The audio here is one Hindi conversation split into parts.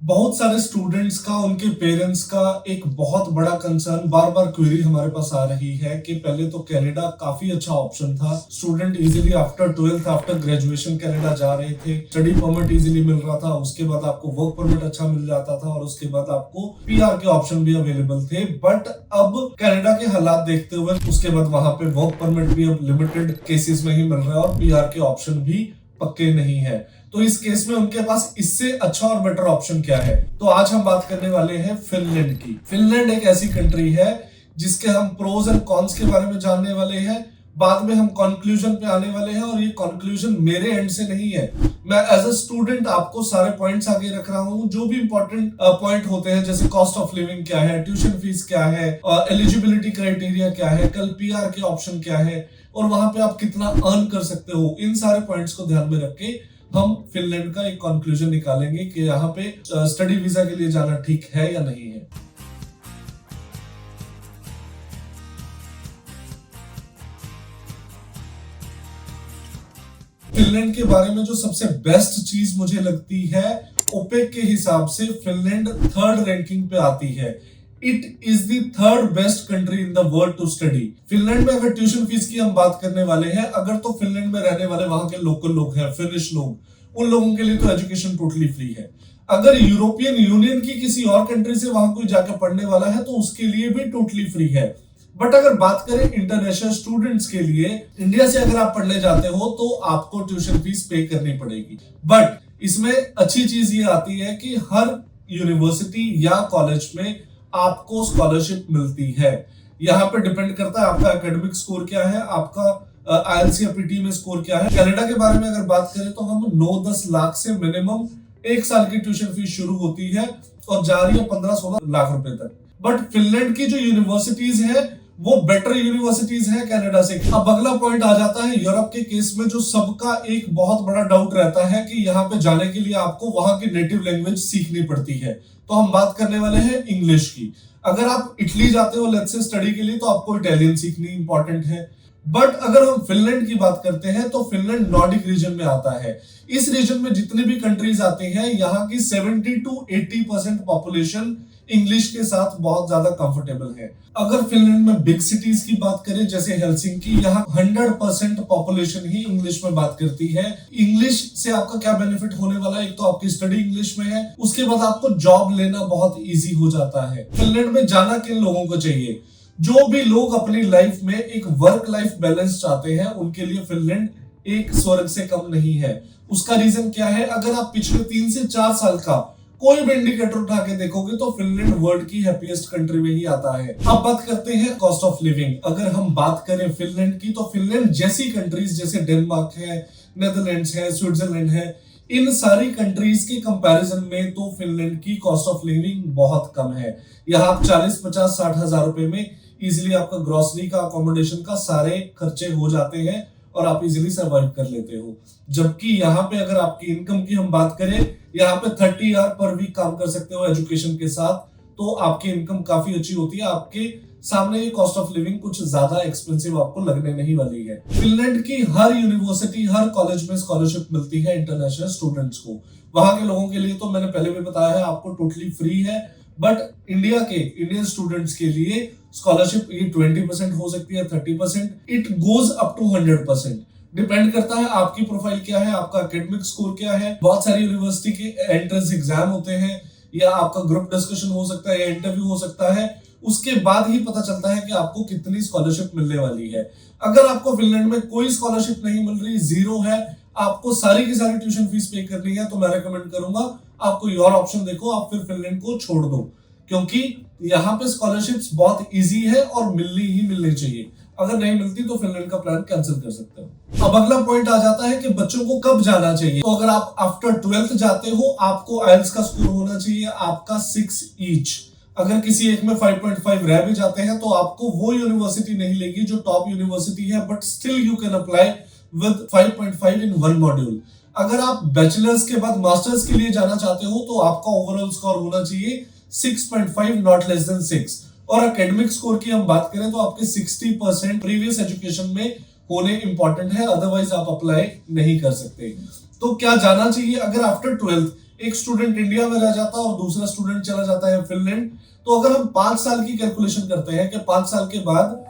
बहुत सारे स्टूडेंट्स का, उनके पेरेंट्स का एक बहुत बड़ा कंसर्न, बार बार क्वेरी हमारे पास आ रही है कि पहले तो कनाडा काफी अच्छा ऑप्शन था। Student easily after 12th, after graduation Canada जा रहे थे। स्टडी परमिट इजीली मिल रहा था, उसके बाद आपको वर्क परमिट अच्छा मिल जाता था और उसके बाद आपको पीआर के ऑप्शन भी अवेलेबल थे। बट अब कनाडा के हालात देखते हुए उसके बाद वहां पे वर्क परमिट भी अब लिमिटेड केसेस में ही मिल रहा है और पीआर के ऑप्शन भी पक्के नहीं है। तो इस केस में उनके पास इससे अच्छा और बेटर ऑप्शन क्या है? तो आज हम बात करने वाले हैं फिनलैंड की। फिनलैंड एक ऐसी कंट्री है जिसके हम प्रोज एंड कॉन्स के बारे में जानने वाले हैं। बाद में हम कंक्लूजन पे आने वाले हैं और ये कंक्लूजन मेरे एंड से नहीं है। मैं एज अ स्टूडेंट आपको सारे पॉइंट्स आगे रख रहा हूँ। जो भी इंपॉर्टेंट पॉइंट होते हैं, जैसे कॉस्ट ऑफ लिविंग क्या है, ट्यूशन फीस क्या है, एलिजिबिलिटी क्राइटेरिया क्या है, कल पीआर के ऑप्शन क्या है और वहां पे आप कितना अर्न कर सकते हो, इन सारे पॉइंट्स को ध्यान में रख के हम फिनलैंड का एक कंक्लूजन निकालेंगे कि यहाँ पे स्टडी वीजा के लिए जाना ठीक है या नहीं है। फिनलैंड के बारे में जो सबसे बेस्ट चीज मुझे लगती है, ओपेक के हिसाब से फिनलैंड थर्ड रैंकिंग पे आती है। It is the third best country in the world to study. Finland में अगर ट्यूशन फीस की हम बात करने वाले हैं, अगर तो फिनलैंड में रहने वाले वहां के लोकल लोग हैं, फिनिश लोग, उन लोगों के लिए तो एजुकेशन टोटली फ्री है। अगर यूरोपियन यूनियन की किसी और कंट्री से वहां कोई जाकर पढ़ने वाला है तो उसके लिए भी टोटली फ्री है। बट अगर बात करें इंटरनेशनल स्टूडेंट्स के लिए, इंडिया से अगर आप पढ़ने जाते हो तो आपको ट्यूशन फीस पे करनी पड़ेगी। बट इसमें अच्छी चीज ये आती है कि हर यूनिवर्सिटी या कॉलेज में आपको स्कॉलरशिप मिलती है। यहाँ पे डिपेंड करता है आपका एकेडमिक स्कोर क्या है, आपका आईएलटीएस या पीटी में स्कोर क्या है। कनाडा के बारे में अगर बात करें तो हम 9-10 लाख से मिनिमम एक साल की ट्यूशन फीस शुरू होती है और जा रही है 15-16 लाख रुपए तक। बट फिनलैंड की जो यूनिवर्सिटीज है वो बेटर यूनिवर्सिटीज है कनाडा से। अब अगला पॉइंट आ जाता है यूरोप के केस में, जो सबका एक बहुत बड़ा डाउट रहता है कि यहाँ पे जाने के लिए आपको वहां की नेटिव लैंग्वेज सीखनी पड़ती है। तो हम बात करने वाले हैं इंग्लिश की। अगर आप इटली जाते हो लेट्स से स्टडी के लिए तो आपको इटालियन सीखनी इंपॉर्टेंट है। बट अगर हम फिनलैंड की बात करते हैं तो फिनलैंड नॉर्डिक रीजन में आता है। इस रीजन में जितने भी कंट्रीज आते हैं, यहाँ की 70 to 80% पॉपुलेशन इंग्लिश के साथ बहुत ज्यादा कंफर्टेबल है। अगर फिनलैंड में बिग सिटीज की बात करें जैसे हेलसिंकी, यहाँ 100% पॉपुलेशन ही इंग्लिश में बात करती है। इंग्लिश से आपका क्या बेनिफिट होने वाला है? एक तो आपकी स्टडी इंग्लिश में है, उसके बाद आपको जॉब लेना बहुत इजी हो जाता है। फिनलैंड में जाना किन लोगों को चाहिए? जो भी लोग अपनी लाइफ में एक वर्क लाइफ बैलेंस चाहते हैं, उनके लिए फिनलैंड एक स्वर्ग से कम नहीं है। उसका रीजन क्या है? अगर आप पिछले 3 से 4 साल का कोई भी इंडिकेटर उठा के देखोगे तो फिनलैंड वर्ल्ड की हैप्पीएस्ट कंट्री में ही आता है। अब बात करते हैं कॉस्ट ऑफ लिविंग। अगर हम बात करें फिनलैंड की, तो फिनलैंड जैसी कंट्रीज जैसे डेनमार्क है, नेदरलैंड्स है, स्विट्जरलैंड है, इन सारी कंट्रीज के कंपैरिजन में तो फिनलैंड की कॉस्ट ऑफ लिविंग बहुत कम है। यहाँ आप 40-50-60 हजार रुपए में इजिली आपका ग्रोसरी का, अकोमोडेशन का सारे खर्चे हो जाते हैं और आप इजिली सर्वाइव कर लेते हो। जबकि यहाँ पे अगर आपकी इनकम की हम बात करें, यहाँ पे 30 आवर पर वीक काम कर सकते हो एजुकेशन के साथ, तो आपकी इनकम काफी अच्छी होती है। आपके सामने ये कॉस्ट ऑफ लिविंग कुछ ज्यादा एक्सपेंसिव आपको लगने नहीं वाली है। फिनलैंड की हर यूनिवर्सिटी, हर कॉलेज में स्कॉलरशिप मिलती है इंटरनेशनल स्टूडेंट्स को। वहां के लोगों के लिए तो मैंने पहले भी बताया है आपको टोटली फ्री है। बट इंडियन स्टूडेंट्स के लिए स्कॉलरशिप ये 20% हो सकती है, 30%, it goes up to 100%। Depend करता है आपकी प्रोफाइल क्या है, आपका एकेडमिक स्कोर क्या है। बहुत सारी यूनिवर्सिटी के एंट्रेंस एग्जाम होते हैं, या आपका ग्रुप डिस्कशन हो सकता है, या इंटरव्यू हो सकता है। उसके बाद ही पता चलता है कि आपको कितनी स्कॉलरशिप मिलने वाली है। अगर आपको फिनलैंड में कोई स्कॉलरशिप नहीं मिल रही, जीरो है, आपको सारी की सारी ट्यूशन फीस पे करनी है, तो मैं रेकमेंड करूंगा आप कोई और ऑप्शन देखो, आप फिर फिनलैंड को छोड़ दो। क्योंकि यहाँ पे स्कॉलरशिप्स बहुत इजी है और मिलनी चाहिए। अगर नहीं मिलती तो फिनलैंड का प्लान कैंसिल कर सकते हो। अब अगला पॉइंट आ जाता है कि बच्चों को कब जाना चाहिए। तो अगर आप आफ्टर 12th जाते हो, आपको आईएलटीएस का स्कोर होना चाहिए आपका 6 ईच। अगर किसी एक में 5.5 रह भी जाते हैं तो आपको वो यूनिवर्सिटी नहीं लेगी जो टॉप यूनिवर्सिटी है, but still you can apply with 5.5 in 1 module. अगर आप बैचलर्स के बाद मास्टर्स के लिए जाना चाहते हो तो आपका ओवरऑल स्कोर होना चाहिए 6.5, नॉट लेस देन 6। और एकेडमिक स्कोर की हम बात करें तो आपके 60% प्रीवियस एजुकेशन में होने इंपॉर्टेंट है, अदरवाइज आप अप्लाई नहीं कर सकते। तो क्या जाना चाहिए? अगर आफ्टर 12th एक स्टूडेंट इंडिया में रह जाता है और दूसरा स्टूडेंट चला जाता है फिनलैंड, तो अगर हम 5 साल की कैलकुलेशन करते हैं कि 5 साल के बाद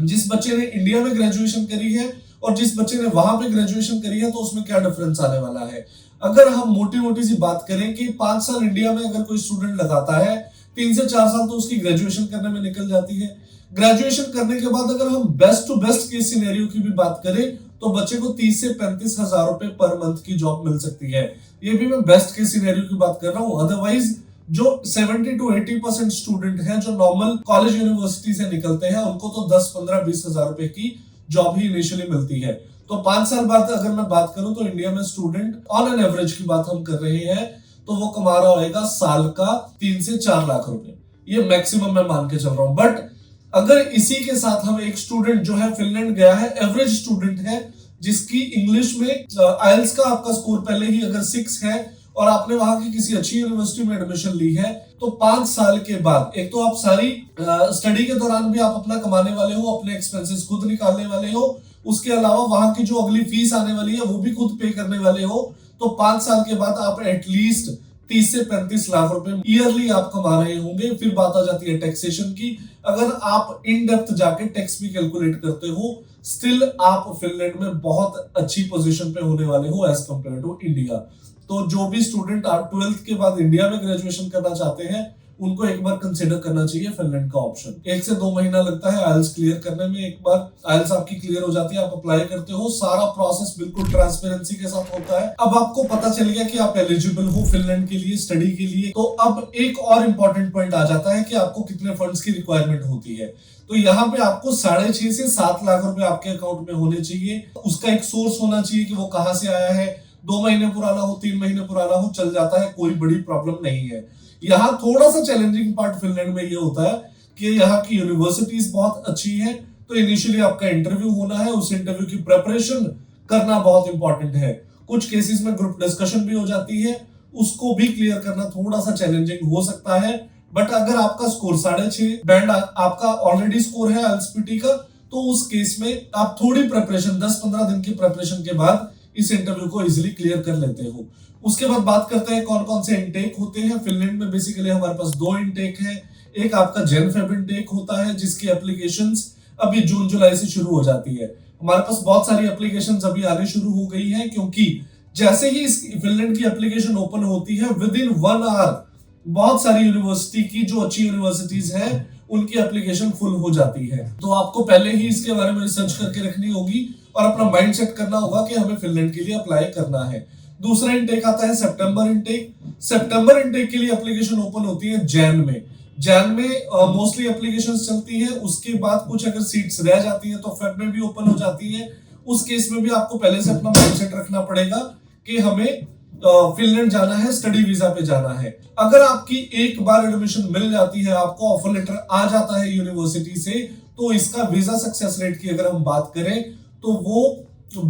जिस बच्चे ने इंडिया में ग्रेजुएशन करी है और जिस बच्चे ने वहां पे ग्रेजुएशन करी है, तो उसमें क्या डिफरेंस आने वाला है। अगर हम मोटी मोटी सी बात करें कि 5 साल इंडिया में अगर कोई स्टूडेंट लगाता है, 3 से 4 साल तो उसकी ग्रेजुएशन करने में निकल जाती है। ग्रेजुएशन करने के बाद अगर हम best to best case scenario की भी बात करें, तो बच्चे को 30 से 35 हजार रुपए पर मंथ की जॉब मिल सकती है। ये भी मैं बेस्ट केस सिनेरियो की बात कर रहा हूं। अदरवाइज जो 70 to 80% स्टूडेंट हैं जो नॉर्मल कॉलेज यूनिवर्सिटी से निकलते हैं, उनको तो 10, 15, 20 हजार रुपए की जॉब ही इनिशियली मिलती है। तो 5 साल बाद अगर मैं बात करूं तो इंडिया में स्टूडेंट ऑन एन एवरेज की बात हम कर रहे हैं, तो वो कमा रहा होगा साल का 3 से 4 लाख रुपए। ये मैक्सिमम मैं मान के चल रहा हूं। बट अगर इसी के साथ हम एक स्टूडेंट जो है फिनलैंड गया है, एवरेज स्टूडेंट है, जिसकी इंग्लिश में आइल्स का आपका स्कोर पहले ही अगर 6 है और आपने वहां की किसी अच्छी यूनिवर्सिटी में एडमिशन ली है, तो 5 साल के बाद एक तो आप सारी स्टडी के दौरान भी आप अपना कमाने वाले हो, अपने एक्सपेंसेस खुद निकालने वाले हो, उसके अलावा वहां की जो अगली फीस आने वाली है वो भी खुद पे करने वाले हो। तो 5 साल के बाद आप एटलीस्ट 30 से 35 लाख रुपए ईयरली आप कमा रहे होंगे। फिर बात आ जाती है टैक्सेशन की। अगर आप इन डेप्थ जाके टैक्स भी कैलकुलेट करते हो, स्टिल आप फिनलैंड में बहुत अच्छी पोजीशन पे होने वाले हो एज कंपेयर टू इंडिया। तो जो भी स्टूडेंट 12th के बाद इंडिया में ग्रेजुएशन करना चाहते हैं, उनको एक बार कंसिडर करना चाहिए फिनलैंड का ऑप्शन। 1 से 2 महीना लगता है आइल्स क्लियर करने में। एक बार आइल्स आपकी क्लियर हो जाती है, आप अप्लाई करते हो, सारा प्रोसेस बिल्कुल ट्रांसपेरेंसी के साथ होता है। अब आपको पता चल गया कि आप एलिजिबल हो फिनलैंड के लिए स्टडी के लिए। तो अब एक और इंपॉर्टेंट पॉइंट आ जाता है कि आपको कितने फंड्स की रिक्वायरमेंट होती है। तो यहाँ पे आपको 6.5 से 7 लाख रुपए आपके अकाउंट में होने चाहिए। उसका एक सोर्स होना चाहिए कि वो कहां से आया है। 2 महीने पुराना हो, 3 महीने पुराना हो, चल जाता है, कोई बड़ी प्रॉब्लम नहीं है। यहाँ थोड़ा सा चैलेंजिंग पार्ट फिनलैंड में ये होता है कि यहाँ की यूनिवर्सिटीज बहुत अच्छी है। तो इनिशियली आपका इंटरव्यू होना है, उस इंटरव्यू की प्रिपरेशन करना बहुत इंपॉर्टेंट है। कुछ केसेस में ग्रुप डिस्कशन भी हो जाती है, उसको भी क्लियर करना थोड़ा सा चैलेंजिंग हो सकता है। बट अगर आपका स्कोर 6.5 बैंड आपका ऑलरेडी स्कोर है एलएसपीटी का, तो उस केस में आप थोड़ी प्रिपरेशन 10-15 दिन की प्रिपरेशन के बाद इस इंटरव्यू को इजीली क्लियर कर लेते हो। उसके बाद बात करते हैं कौन कौन से इनटेक होते हैं। फिनलैंड में बेसिकली हमारे पास 2 इनटेक है। एक आपका जन-फेब इनटेक होता है, जिसकी एप्लीकेशंस अभी जून-जुलाई से शुरू हो जाती है। हमारे पास बहुत सारी एप्लीकेशंस अभी आनी शुरू हो गई है, क्योंकि जैसे ही इस फिनलैंड की एप्लीकेशन ओपन होती है, विद इन 1 आवर बहुत सारी यूनिवर्सिटी की जो अच्छी यूनिवर्सिटीज हैं उनकी एप्लीकेशन फुल हो जाती है। तो आपको पहले ही इसके बारे में रिसर्च करके रखनी होगी और अपना माइंड सेट करना होगा कि हमें फिनलैंड के लिए अप्लाई करना है। दूसरा इनटेक आता है सितंबर इनटेक। सितंबर इनटेक के लिए एप्लीकेशन ओपन होती है जैन में। जैन में मोस्टली एप्लीकेशंस चलती है। उसके बाद कुछ अगर सीट्स रह जाती हैं तो फेब में भी ओपन हो जाती है। उस केस में भी आपको पहले से अपना माइंड सेट रखना पड़ेगा कि हमें फिनलैंड जाना है, स्टडी वीजा पे जाना है। अगर आपकी एक बार एडमिशन मिल जाती है, आपको ऑफर लेटर आ जाता है यूनिवर्सिटी से, तो इसका वीजा सक्सेस रेट की अगर हम बात करें तो वो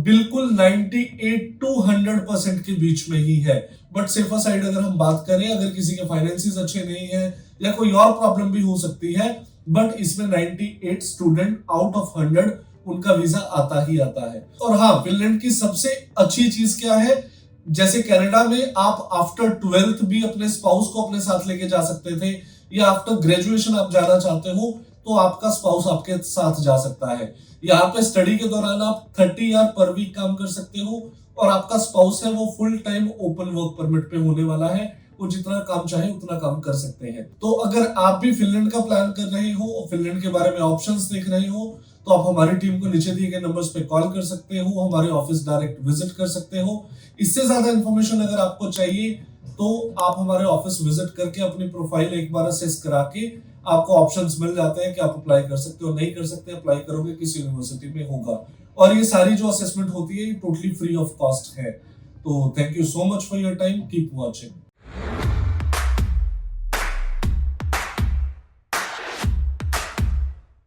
बिल्कुल 98 to 100% के बीच में ही है। बट सेफर साइड अगर हम बात करें, अगर किसी के फाइनेंसेस अच्छे नहीं है या कोई और प्रॉब्लम भी हो सकती है, बट इसमें 98 स्टूडेंट आउट ऑफ 100 उनका वीजा आता ही आता है। और हाँ, फिनलैंड की सबसे अच्छी चीज क्या है, जैसे कनाडा में आप आफ्टर 12th भी अपने स्पाउस को अपने साथ लेके जा सकते थे, या आफ्टर ग्रेजुएशन आप जाना चाहते हो तो आपका स्पाउस आपके साथ जा सकता है। यहाँ पे स्टडी के दौरान आप 30 आवर पर वीक काम कर सकते हो और आपका स्पाउस है वो full time open work permit पे होने वाला है। वो जितना काम चाहे उतना काम कर सकते हैं। तो अगर आप भी फिनलैंड का प्लान कर रहे हो और फिनलैंड के बारे में ऑप्शंस देख रहे हो, तो आप हमारी टीम को नीचे दिए गए नंबर्स पे कॉल कर सकते हो, हमारे ऑफिस डायरेक्ट विजिट कर सकते हो। इससे ज्यादा इंफॉर्मेशन अगर आपको चाहिए तो आप हमारे ऑफिस विजिट करके अपनी प्रोफाइल एक बार असेस करा के आपको ऑप्शंस मिल जाते हैं कि आप अप्लाई कर सकते हो, नहीं कर सकते, अप्लाई करोगे किस यूनिवर्सिटी में होगा। और ये सारी जो असेसमेंट होती है ये टोटली फ्री ऑफ कॉस्ट है। तो thank you so much for your time, keep watching.